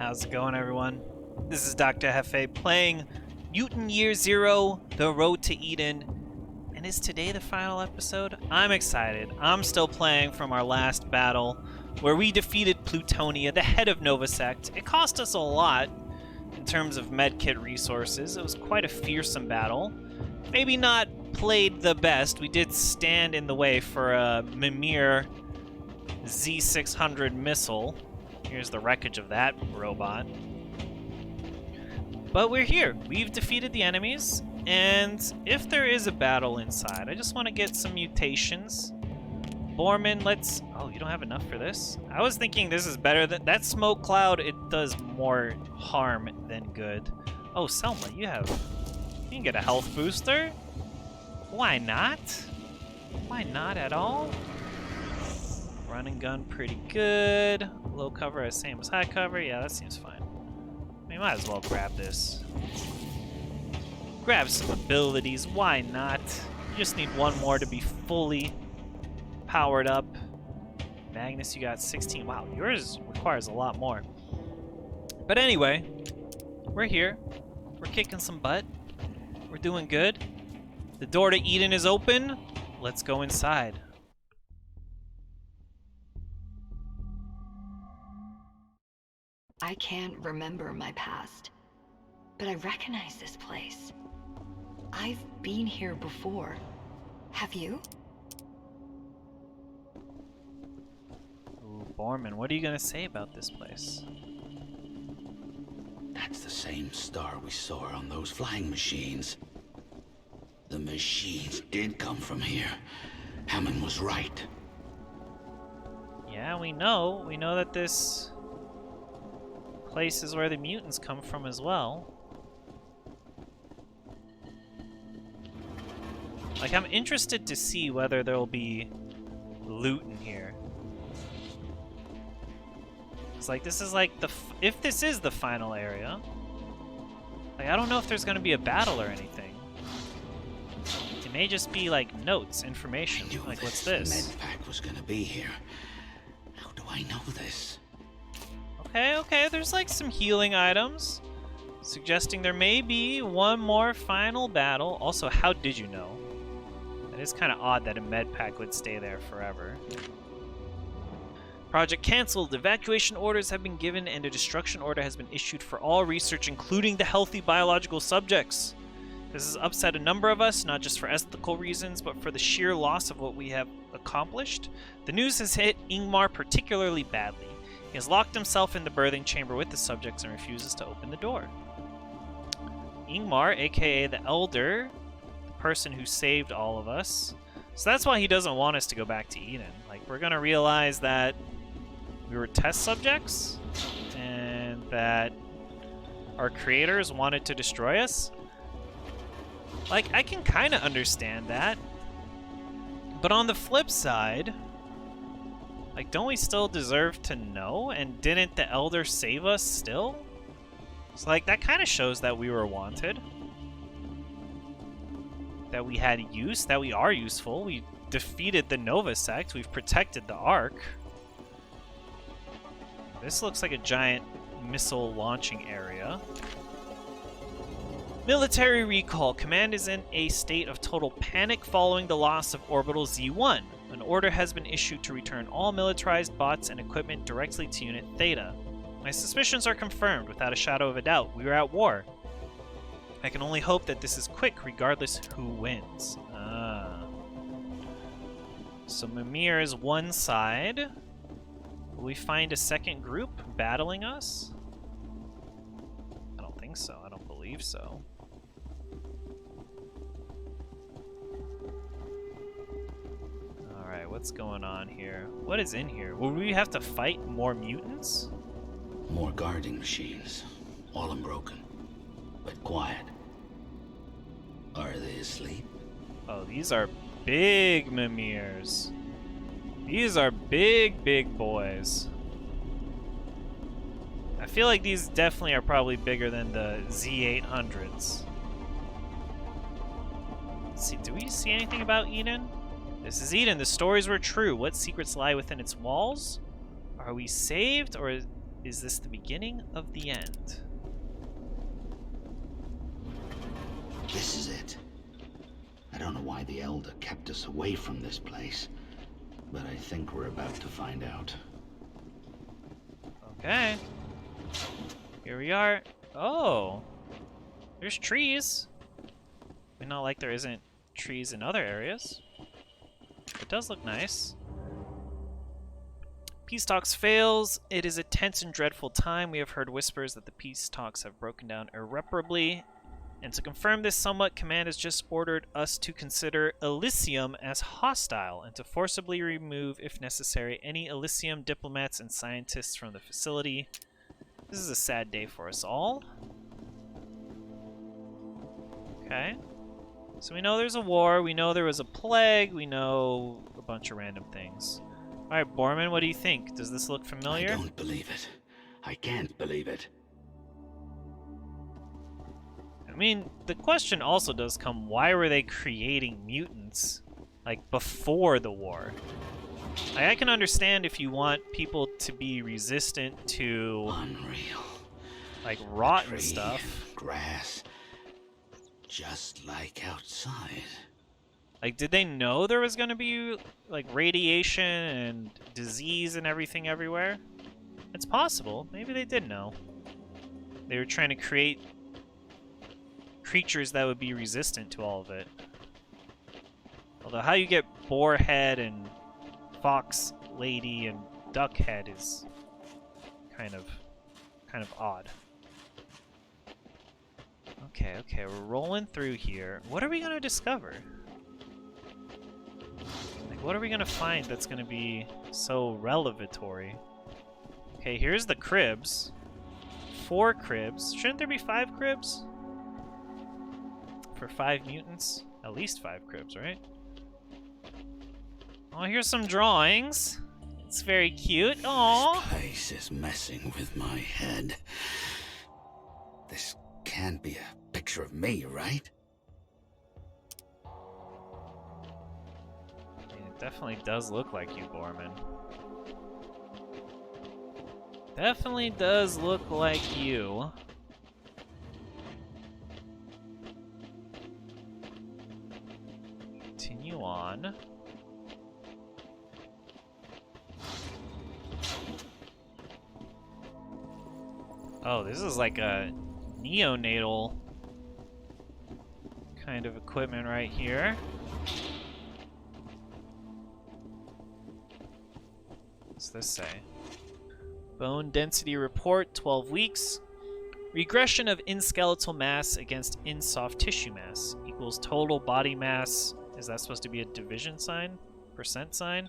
How's it going, everyone? This is Dr. Hefe playing Mutant Year Zero, The Road to Eden. And is today the final episode? I'm excited. I'm still playing from our last battle, where we defeated Plutonia, the head of Sect. It cost us a lot in terms of medkit resources. It was quite a fearsome battle. Maybe not played the best. We did stand in the way for a Mimir Z600 missile. Here's the wreckage of that robot. But we're here. We've defeated the enemies, and if there is a battle inside, I just want to get some mutations. Borman, let's... Oh, you don't have enough for this? I was thinking this is better than... That smoke cloud, it does more harm than good. Oh, Selma, you can get a health booster. Why not? Why not at all? Run and gun pretty good. Low cover as same as high cover. Yeah, that seems fine. We might as well grab this. Grab some abilities. Why not? You just need one more to be fully powered up. Magnus, you got 16. Wow, yours requires a lot more. But anyway, we're here. We're kicking some butt. We're doing good. The door to Eden is open. Let's go inside. I can't remember my past, but I recognize this place. I've been here before. Have you? Ooh, Borman, what are you gonna say about this place? That's the same star we saw on those flying machines. The machines did come from here. Hammond was right. Yeah, we know. We know that this place is where the mutants come from as well. Like, I'm interested to see whether there will be loot in here. It's like, this is like if this is the final area, like, I don't know if there's gonna be a battle or anything. It may just be like notes, information. Like, what's this? Med pack was gonna be here. How do I know this? Okay, there's like some healing items, suggesting there may be one more final battle. Also, how did you know? That is kind of odd that a med pack would stay there forever. Project cancelled. Evacuation orders have been given and a destruction order has been issued for all research, including the healthy biological subjects. This has upset a number of us, not just for ethical reasons, but for the sheer loss of what we have accomplished. The news has hit Ingmar particularly badly. He has locked himself in the birthing chamber with the subjects and refuses to open the door. Ingmar, aka the Elder, the person who saved all of us. So that's why he doesn't want us to go back to Eden. Like, we're gonna realize that we were test subjects, and that our creators wanted to destroy us. Like, I can kind of understand that. But on the flip side, like, don't we still deserve to know? And didn't the Elder save us still? So, like, that kind of shows that we were wanted. That we had use, that we are useful. We defeated the Sect. We've protected the Ark. This looks like a giant missile launching area. Military recall. Command is in a state of total panic following the loss of Orbital Z1. An order has been issued to return all militarized bots and equipment directly to Unit Theta. My suspicions are confirmed without a shadow of a doubt. We are at war. I can only hope that this is quick, regardless who wins. So Mimir is one side. Will we find a second group battling us? I don't think so. I don't believe so. Alright, what's going on here? What is in here? Will we have to fight more mutants? More guarding machines. All unbroken. But quiet. Are they asleep? Oh, these are big Mimirs. These are big boys. I feel like these definitely are probably bigger than the Z800s. Let's see, do we see anything about Eden? This is Eden. The stories were true. What secrets lie within its walls? Are we saved, or Is this the beginning of the end? This is it. I don't know why the Elder kept us away from this place, but I think we're about to find out. Okay. Here we are. Oh. There's trees. I mean, not like there isn't trees in other areas. It does look nice. Peace talks fails. It is a tense and dreadful time. We have heard whispers that the peace talks have broken down irreparably. And to confirm this somewhat, Command has just ordered us to consider Elysium as hostile and to forcibly remove, if necessary, any Elysium diplomats and scientists from the facility. This is a sad day for us all. Okay. So we know there's a war, we know there was a plague, we know a bunch of random things. Alright, Borman, what do you think? Does this look familiar? I don't believe it. I can't believe it. I mean, the question also does come, why were they creating mutants, like, before the war? Like, I can understand if you want people to be resistant to... Unreal. Like, rot Tree, and stuff. grass. Just like outside. Like, did they know there was gonna be, like, radiation and disease and everything everywhere? It's possible. Maybe they did know. They were trying to create creatures that would be resistant to all of it. Although how you get boarhead and fox lady and duck head is kind of odd. Okay, we're rolling through here. What are we gonna discover? Like, what are we gonna find that's gonna be so revelatory? Okay, here's the cribs. 4 cribs. Shouldn't there be 5 cribs? For 5 mutants? At least 5 cribs, right? Oh, here's some drawings. It's very cute. Aww. This place is messing with my head. This can't be a picture of me, right? It definitely does look like you, Borman. Definitely does look like you. Continue on. Oh, this is like a neonatal kind of equipment right here. What's this say? Bone density report, 12 weeks. Regression of in-skeletal mass against in-soft tissue mass equals total body mass. Is that supposed to be a division sign? Percent sign?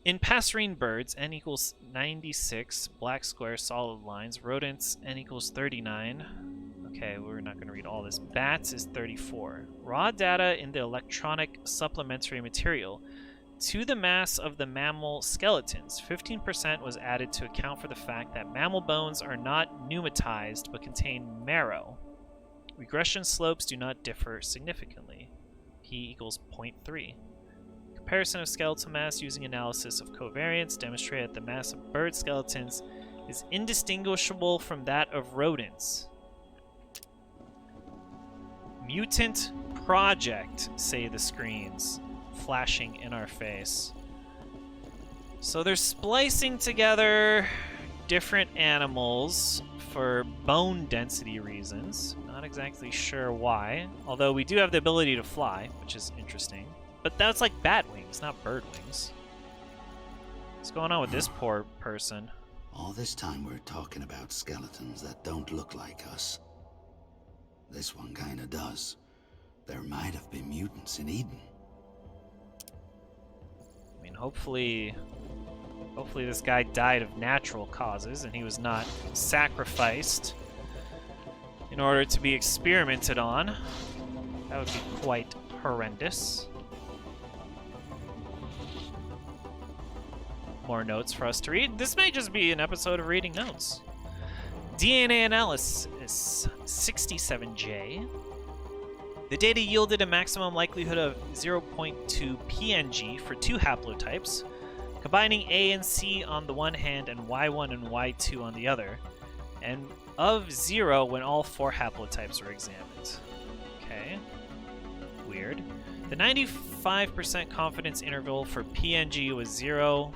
In passerine birds, n equals 96. Black square solid lines. Rodents, n equals 39. Okay, we're not going to read all this. Bats is 34. Raw data in the electronic supplementary material. To the mass of the mammal skeletons, 15% was added to account for the fact that mammal bones are not pneumatized but contain marrow. Regression slopes do not differ significantly. P equals 0.3. Comparison of skeletal mass using analysis of covariance demonstrated that the mass of bird skeletons is indistinguishable from that of rodents. Mutant project, say the screens, flashing in our face. So they're splicing together different animals for bone density reasons. Not exactly sure why, although we do have the ability to fly, which is interesting. But that's like bat wings, not bird wings. What's going on with this poor person? All this time we're talking about skeletons that don't look like us. This one kinda does. There might have been mutants in Eden. I mean, hopefully this guy died of natural causes and he was not sacrificed in order to be experimented on. That would be quite horrendous. More notes for us to read. This may just be an episode of reading notes. DNA analysis 67J. The data yielded a maximum likelihood of 0.2 PNG for 2 haplotypes, combining A and C on the one hand and Y1 and Y2 on the other, and of 0 when all 4 haplotypes are examined. Okay. Weird. The 95% confidence interval for PNG was 0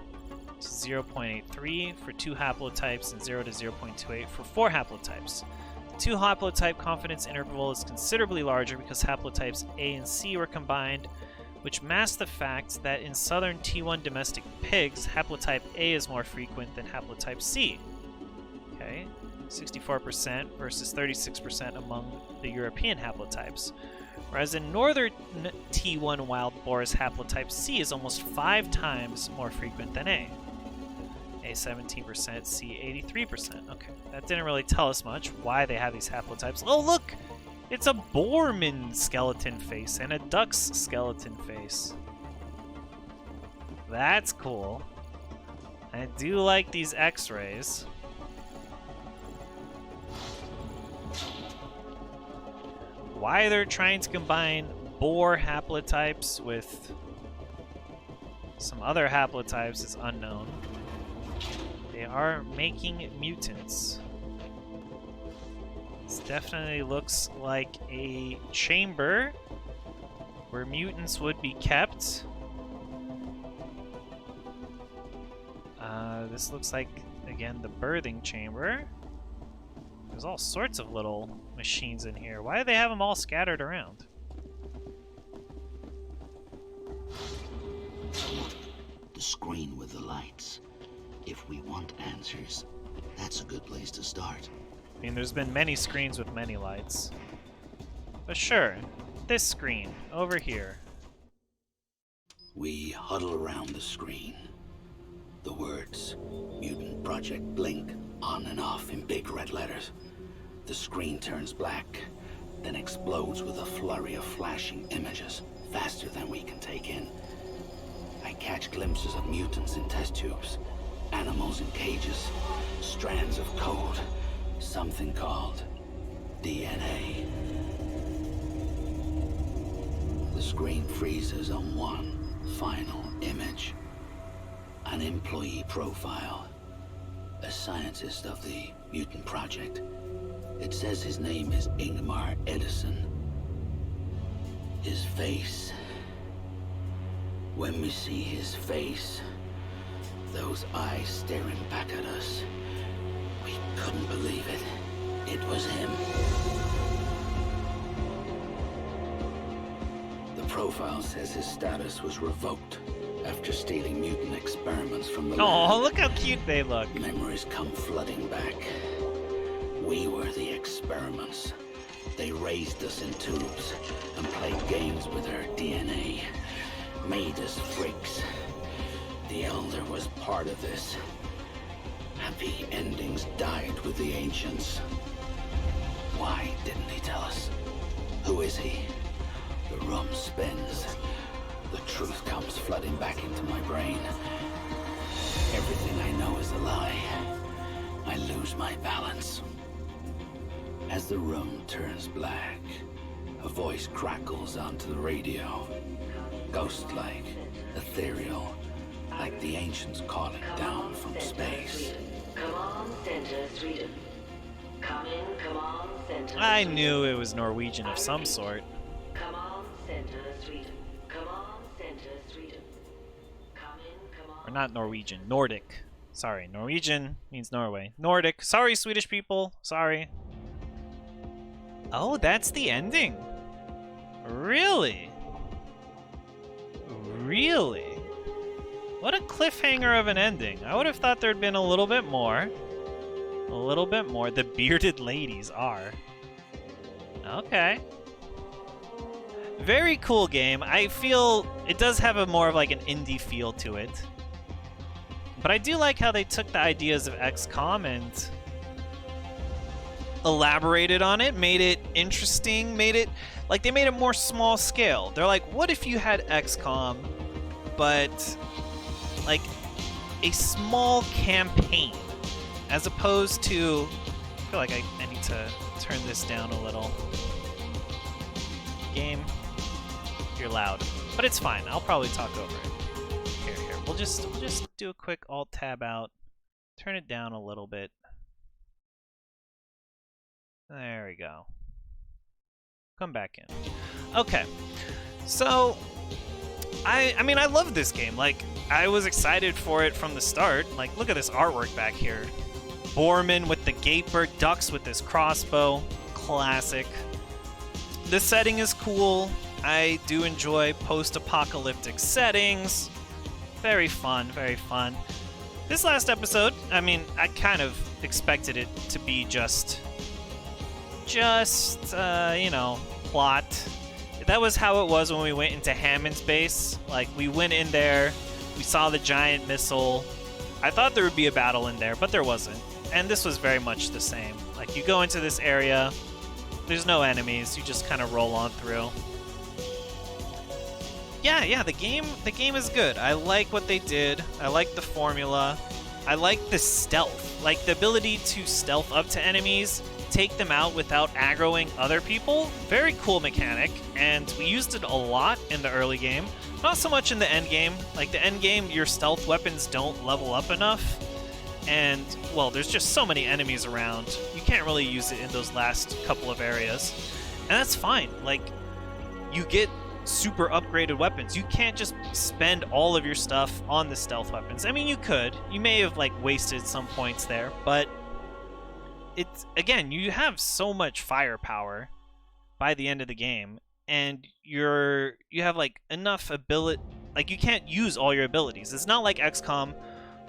to 0.83 for 2 haplotypes and 0 to 0.28 for 4 haplotypes. The 2 haplotype confidence interval is considerably larger because haplotypes A and C were combined, which masks the fact that in southern T1 domestic pigs, haplotype A is more frequent than haplotype C. Okay, 64% versus 36% among the European haplotypes. Whereas in northern T1 wild boars, haplotype C is almost 5 times more frequent than A. A 17%, C 83%. Okay, that didn't really tell us much why they have these haplotypes. Oh look! It's a boarman skeleton face and a duck's skeleton face. That's cool. I do like these x-rays. Why they're trying to combine boar haplotypes with some other haplotypes is unknown. They are making mutants. This definitely looks like a chamber where mutants would be kept. This looks like, again, the birthing chamber. There's all sorts of little machines in here. Why do they have them all scattered around? The screen with the lights. If we want answers, that's a good place to start. I mean, there's been many screens with many lights. But sure, this screen, over here. We huddle around the screen. The words, Mutant Project, blink on and off in big red letters. The screen turns black, then explodes with a flurry of flashing images, faster than we can take in. I catch glimpses of mutants in test tubes, animals in cages, strands of code, something called DNA. The screen freezes on one final image. An employee profile. A scientist of the Mutant Project. It says his name is Ingmar Edison. His face. When we see his face, those eyes staring back at us, we couldn't believe it. It was him. The profile says his status was revoked after stealing mutant experiments from the lab. Oh, look how cute they look. Memories come flooding back. We were the experiments. They raised us in tubes and played games with our DNA. Made us freaks. The Elder was part of this. Happy endings died with the ancients. Why didn't he tell us? Who is he? The room spins. The truth comes flooding back into my brain. Everything I know is a lie. I lose my balance. As the room turns black, a voice crackles onto the radio. Ghost-like, ethereal, like the ancients calling down from space. Come on, Center, Sweden. Come in, come on, Center. I knew it was Norwegian of some sort. Come on, Center, Sweden. Come on, Center, Sweden. Come in, come on. Or not Norwegian, Nordic. Sorry, Norwegian means Norway. Nordic. Sorry, Swedish people. Sorry. Oh, that's the ending. Really? Really? What a cliffhanger of an ending. I would have thought there'd been a little bit more. A little bit more. The bearded ladies are. Okay. Very cool game. I feel it does have a more of like an indie feel to it. But I do like how they took the ideas of XCOM and elaborated on it, made it interesting, made it like they made it more small scale. They're like, what if you had XCOM, but like a small campaign, as opposed to, I feel like I need to turn this down a little. Game, you're loud, but it's fine. I'll probably talk over it. Here, we'll just do a quick Alt Tab out, turn it down a little bit. There we go. Come back in. Okay, so I mean I love this game. Like I was excited for it from the start. Like look at this artwork back here. Borman with the gaper, ducks with this crossbow, classic. The setting is cool. I do enjoy post-apocalyptic settings. Very fun, very fun. This last episode, I mean, I kind of expected it to be just you know, plot. That was how it was when we went into Hammond's base. Like, we went in there, we saw the giant missile. I thought there would be a battle in there, but there wasn't. And this was very much the same. Like, you go into this area, there's no enemies, you just kind of roll on through. Yeah, the game is good. I like what they did. I like the formula. I like the stealth. Like, the ability to stealth up to enemies, take them out without aggroing other people. Very cool mechanic, and we used it a lot in the early game. Not so much in the end game. Like, the end game, your stealth weapons don't level up enough. And, well, there's just so many enemies around. You can't really use it in those last couple of areas. And that's fine. Like, you get super upgraded weapons. You can't just spend all of your stuff on the stealth weapons. I mean, you could. You may have, like, wasted some points there, but it's, again, you have so much firepower by the end of the game, and you have, like, enough ability. Like, you can't use all your abilities. It's not like XCOM,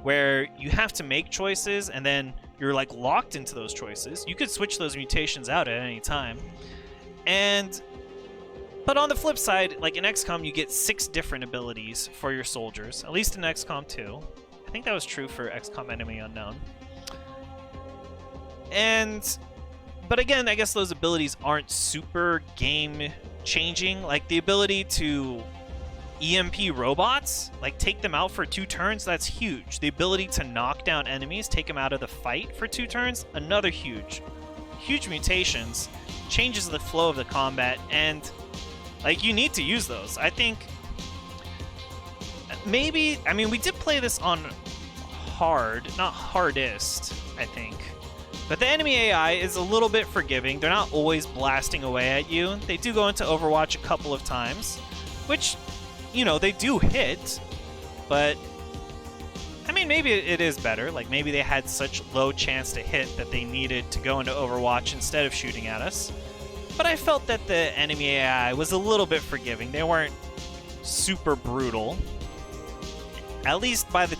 where you have to make choices and then you're like locked into those choices. You could switch those mutations out at any time. But on the flip side, like in XCOM, you get 6 different abilities for your soldiers, at least in XCOM 2. I think that was true for XCOM Enemy Unknown. But again, I guess those abilities aren't super game changing. Like the ability to EMP robots, like take them out for 2 turns, that's huge. The ability to knock down enemies, take them out of the fight for 2 turns, another huge mutations, changes the flow of the combat, and like you need to use those. I think maybe, I mean, we did play this on hard, not hardest, I think. But the enemy AI is a little bit forgiving. They're not always blasting away at you. They do go into Overwatch a couple of times, which, you know, they do hit, but I mean, maybe it is better. Like, maybe they had such low chance to hit that they needed to go into Overwatch instead of shooting at us. But I felt that the enemy AI was a little bit forgiving. They weren't super brutal. At least by the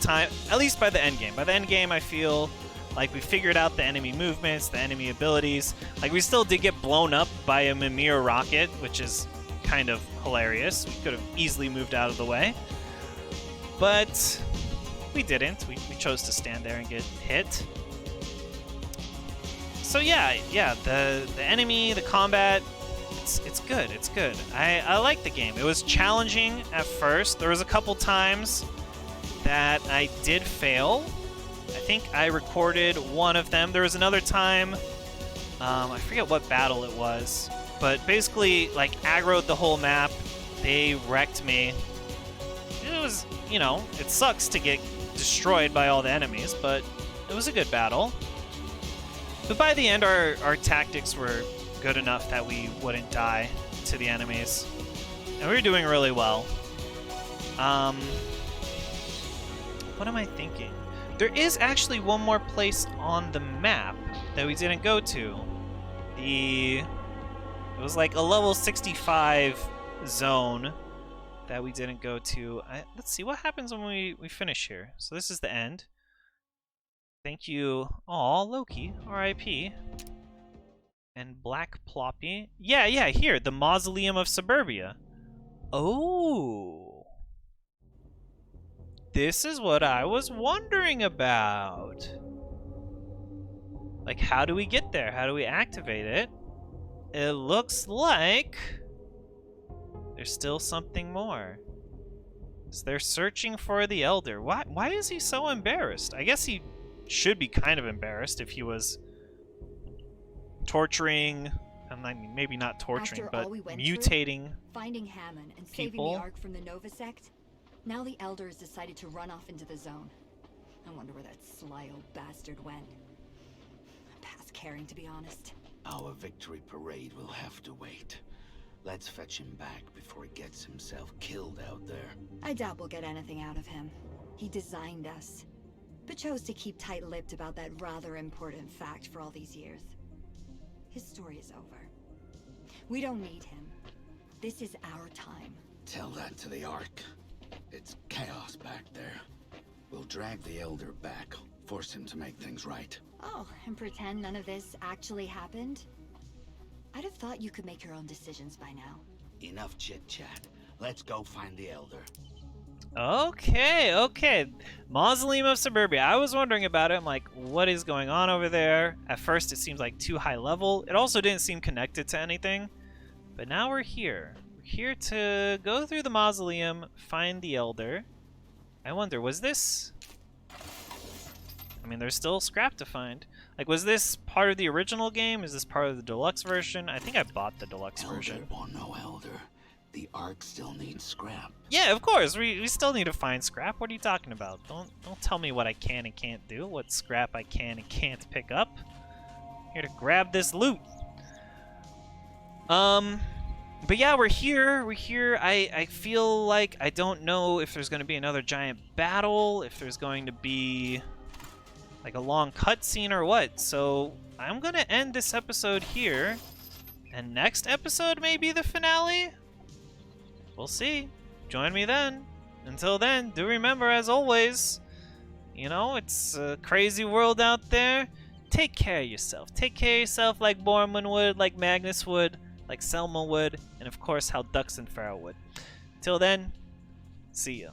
end game. By the end game, I feel like we figured out the enemy movements, the enemy abilities. Like, we still did get blown up by a Mimir rocket, which is kind of hilarious. We could have easily moved out of the way, but we didn't. We chose to stand there and get hit. So yeah, the enemy, the combat, it's good. It's good. I like the game. It was challenging at first. There was a couple times that I did fail. I think I recorded one of them. There was another time, I forget what battle it was, but basically, like, aggroed the whole map. They wrecked me. It was, you know, it sucks to get destroyed by all the enemies, but it was a good battle. But by the end, our tactics were good enough that we wouldn't die to the enemies. And we were doing really well. What am I thinking? There is actually one more place on the map that we didn't go to. It was like a level 65 zone that we didn't go to. Let's see what happens when we finish here. So this is the end. Thank you. Aw, Loki. R.I.P. And Black Ploppy. Yeah, here. The Mausoleum of Suburbia. Oh. This is what I was wondering about. Like, how do we get there? How do we activate it? It looks like there's still something more. So they're searching for the Elder. Why is he so embarrassed? I guess he should be kind of embarrassed if he was torturing, I mean, maybe not torturing, but mutating finding Hammond and people. saving the Ark from the Nova Sect, Now the Elders decided to run off into the zone. I wonder where that sly old bastard went. I'm past caring, to be honest. Our victory parade will have to wait. Let's fetch him back before he gets himself killed out there. I doubt we'll get anything out of him. He designed us, but chose to keep tight-lipped about that rather important fact for all these years. His story is over. We don't need him. This is our time. Tell that to the Ark. It's chaos back there. We'll drag the Elder back, force him to make things right. Oh, and pretend none of this actually happened? I'd have thought you could make your own decisions by now. Enough chit-chat. Let's go find the Elder. Okay, okay. Mausoleum of Suburbia. I was wondering about it. I'm like, what is going on over there? At first, it seems like too high level. It also didn't seem connected to anything. But now we're here. We're here to go through the mausoleum, find the Elder. I wonder, was this... I mean, there's still scrap to find. Like, was this part of the original game? Is this part of the deluxe version? I think I bought the deluxe version. Elder or no Elder, the Ark still needs scrap. Yeah, of course. We still need to find scrap. What are you talking about? Don't tell me what I can and can't do. What scrap I can and can't pick up. I'm here to grab this loot. But yeah, we're here. We're here. I feel like I don't know if there's going to be another giant battle, if there's going to be like a long cutscene or what. So I'm going to end this episode here. And next episode may be the finale. We'll see. Join me then. Until then, do remember, as always, you know, it's a crazy world out there. Take care of yourself. Take care of yourself like Borman would, like Magnus would, like Selma would, and of course how Dux and Farrell would. Till then, see ya.